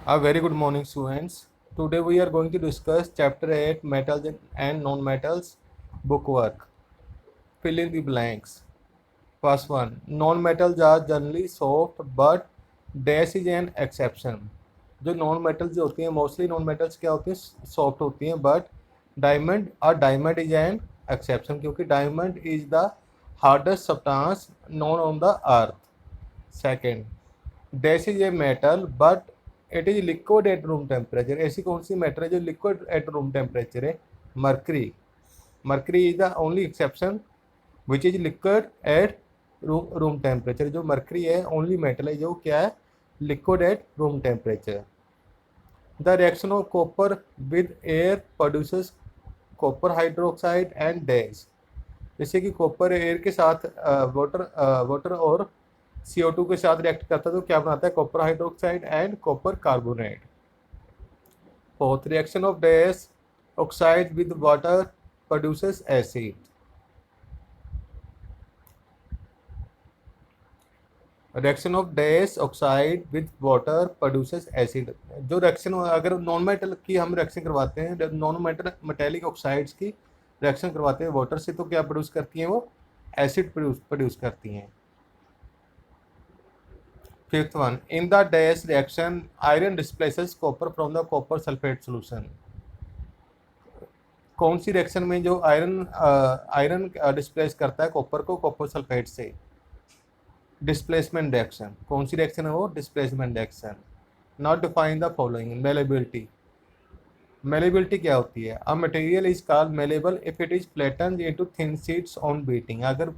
A very good morning, students. Today we are going to discuss Chapter 8 Metals and Non-Metals Bookwork. Fill in the blanks. First one. Non-metals are generally soft, but dash is an exception. जो non metals जो होती हैं mostly non metals क्या होती हैं soft होती हैं but diamond is an exception क्योंकि diamond is the hardest substance known on the earth. Second, dash is a metal but it is liquid at room temperature. ऐसी कौन सी मेटल है जो लिक्विड एट रूम टेम्परेचर है? Mercury. Mercury is the only exception which is liquid at room temperature. जो mercury है only metal है जो क्या है liquid at room temperature. The reaction of copper with air produces copper hydroxide and dash. जैसे कि copper air के साथ वाटर और CO2 के साथ रिएक्ट करता है तो क्या बनाता है copper hydroxide and copper carbonate. Fourth, reaction of dash oxide with water produces acid. Reaction of dash oxide with water produces acid. जो रिएक्शन अगर नॉन मेटल की हम रिएक्शन करवाते हैं नॉन मेटल मेटेलिक ऑक्साइड्स की रिएक्शन करवाते हैं water से तो क्या प्रोड्यूस करती हैं वो एसिड प्रोड्यूस करती हैं. Fifth one, in the dash reaction iron displaces copper from the copper sulphate solution. कौन सी रिएक्शन में जो आयरन डिस्प्लेस करता है कॉपर को कॉपर सल्फेट से? Displacement reaction. कौन सी रिएक्शन है वो? Displacement reaction. Not define the following. Malleability. Malleability क्या होती है? A material is called malleable if it is flattened into thin sheets on beating. अगर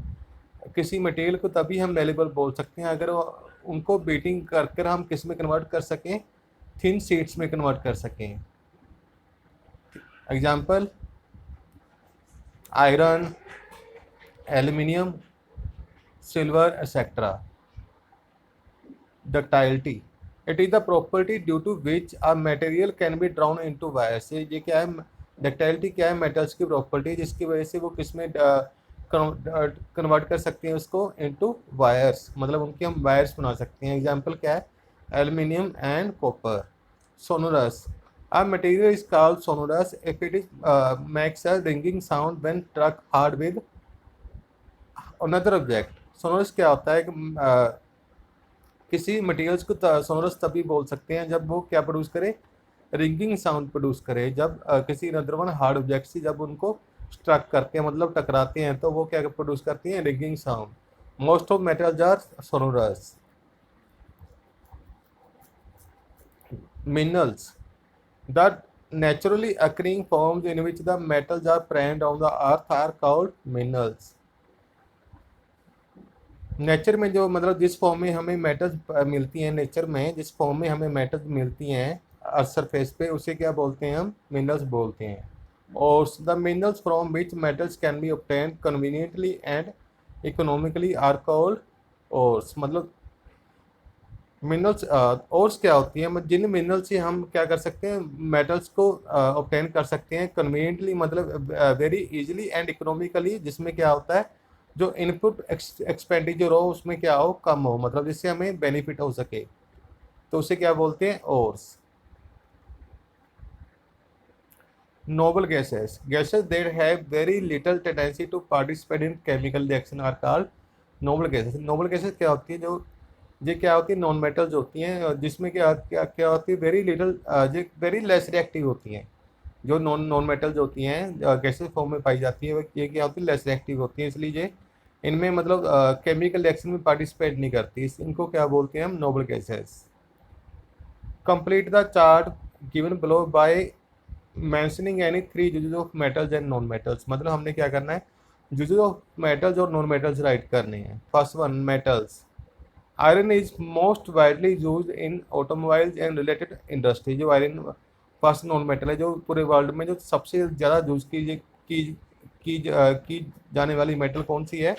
किसी मटेरियल को तभी हम मेलेबल बोल सकते हैं अगर उनको बीटिंग कर हम किस में कन्वर्ट कर सकें? थिन शीट्स में कन्वर्ट कर सकें. Example iron, aluminium, silver etcetera. Ductility. It is the property due to which a material can be drawn into wires. ये क्या है? डक्टाइलिटी क्या है? मेटल्स की प्रॉपर्टी जिसकी वजह से वो किस में कन्वर्ट कर सकते हैं उसको इनटू वायर्स. मतलब उनकी हम वायर्स बना सकते हैं. एग्जांपल क्या है? Aluminium and copper. Sonorous. A material is called sonorous if it is makes a ringing sound when struck hard with another object. Sonorous क्या होता है? किसी मटेरियल्स को सोनोरस तभी बोल सकते हैं जब वो क्या प्रोड्यूस करे? रिंगिंग साउंड प्रोड्यूस करे. जब किसी अदर वन हार्ड ऑब्जेक्ट से जब उनको स्ट्रक करते हैं मतलब टकराते हैं तो वो क्या प्रोड्यूस करती हैं? Ringing sound. Most of metals are sonorous. Minerals. The naturally occurring forms in which the metals are present on the earth are called minerals. Nature में जो मतलब जिस फॉर्म में हमें मेटल्स मिलती हैं नेचर में जिस फॉर्म में हमें मेटल्स मिलती हैं अर्थ सरफेस पे उसे क्या बोलते हैं? हम मिनरल्स बोलते हैं. और the minerals from which metals can be obtained conveniently and economically are called ores. मतलब मिनरल्स ओर्स क्या होती है? जिन मिनरल से हम क्या कर सकते हैं मेटल्स को ऑब्टेन कर सकते हैं कन्वीनियंटली मतलब वेरी इजीली एंड इकोनॉमिकली जिसमें क्या होता है जो इनपुट एक्सपेंडिचर हो उसमें क्या हो कम हो मतलब जिससे हमें बेनिफिट हो सके तो उसे क्या बोलते हैं? Ores. Noble gases. Gases that have very little tendency to participate in chemical reaction are called noble gases. Noble gases क्या होती है? जो ये क्या होती है? नॉन मेटल्स होती हैं जिसमें क्या क्या क्या होती है? Very little very less reactive होती हैं. जो नॉन नॉन मेटल्स होती हैं गैसेस फॉर्म में पाई जाती है ये क्या होती है? लेस रिएक्टिव होती है इसलिए ये इनमें मतलब केमिकल रिएक्शन में पार्टिसिपेट नहीं करती. इनको क्या बोलते हैं हम? Noble gases. Complete the chart given below by mentioning any 3 uses of metals and non metals. मतलब हमने क्या करना है? यूजेस ऑफ मेटल्स और नॉन मेटल्स राइट करने हैं. First one, metals. Iron is most widely use in automobiles and related industry. जो iron first non metal है जो पूरे वर्ल्ड में जो सबसे ज़्यादा यूज की जाने वाली मेटल कौन सी है?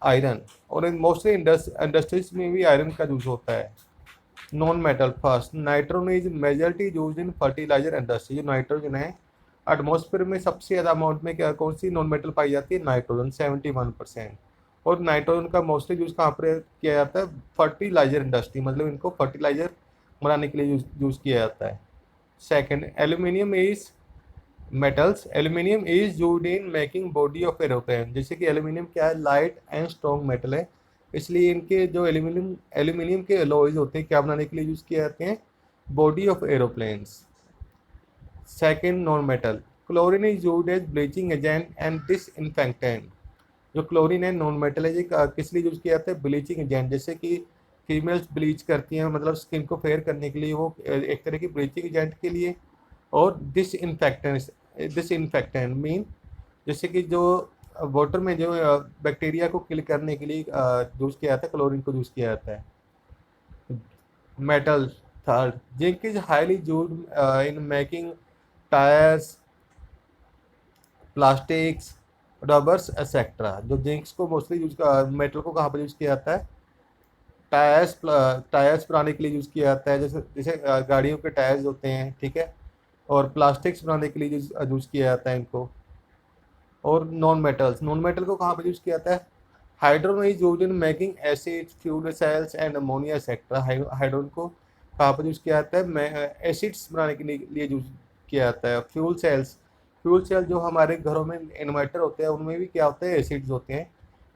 आयरन. और मोस्टली इंडस्ट्रीज में भी आयरन का यूज होता है. Non metal first, nitrogen is majority use in fertilizer industry. जो नाइट्रोजन है एटमॉस्फेयर में सबसे ज़्यादा अमाउंट में क्या कौन सी नॉन मेटल पाई जाती है? नाइट्रोजन 71%. और नाइट्रोजन का मोस्टली यूज़ कहाँ पर किया जाता है? Fertilizer industry. मतलब इनको फर्टिलाइजर बनाने के लिए यूज़ किया जाता है। Second, aluminium is metals, aluminium is used in making body of aeroplane. जैसे कि एल्यूमिनियम क्या है, लाइट एंड स्ट्रॉन्ग मेटल है, इसलिए इनके जो एल्यूमिनियम एल्यूमिनियम के अलॉयज होते हैं क्या बनाने के लिए यूज़ किए जाते हैं, body of aeroplanes. Second, non metal, chlorine is used as bleaching agent and disinfectant. जो क्लोरीन है नॉन मेटल है, ये किस लिए यूज़ किया जाता है, ब्लीचिंग एजेंट। जैसे कि फीमेल्स ब्लीच करती हैं, मतलब स्किन को फेयर करने के लिए, वो एक तरह की ब्लीचिंग एजेंट के लिए। और डिसइंफेक्टेंट मीन जैसे कि जो वाटर में जो बैक्टीरिया को किल करने के लिए यूज़ किया जाता है, क्लोरीन को यूज़ किया जाता है। Metal, third, zinc is highly used in making tyres, plastics, rubbers etcetera. जो जिंक्स को मोस्टली यूज, मेटल को कहाँ पर यूज़ किया जाता है, टायर्स बनाने के लिए यूज़ किया जाता है, जैसे जैसे गाड़ियों के टायर्स होते हैं, ठीक है। और प्लास्टिक्स बनाने के लिए यूज़ किया जाता है इनको। और नॉन मेटल को कहाँ पर यूज़ किया जाता है, hydrogen is used in making acid, fuel cells and ammonia etcetera. Hydrogen को कहाँ पर यूज़ किया जाता है, एसिड्स बनाने के लिए यूज़ किया जाता है। फ्यूल सेल जो हमारे घरों में इन्वर्टर होते हैं, उनमें भी क्या होते हैं, एसिड्स होते हैं,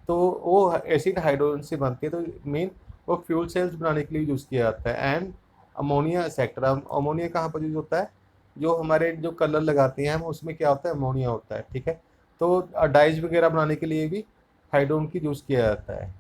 तो वो एसिड हाइड्रोजन से बनते हैं, तो मेन वो फ्यूल सेल्स बनाने के लिए यूज़ किया जाता है। एंड अमोनिया एक्सेट्रा, अमोनिया कहाँ पर यूज़ होता है, जो हमारे जो कलर लगाते हैं हम, उसमें क्या होता है, अमोनिया होता है, ठीक है। तो डाइज वगैरह बनाने के लिए भी हाइड्रोजन की यूज़ किया जाता है।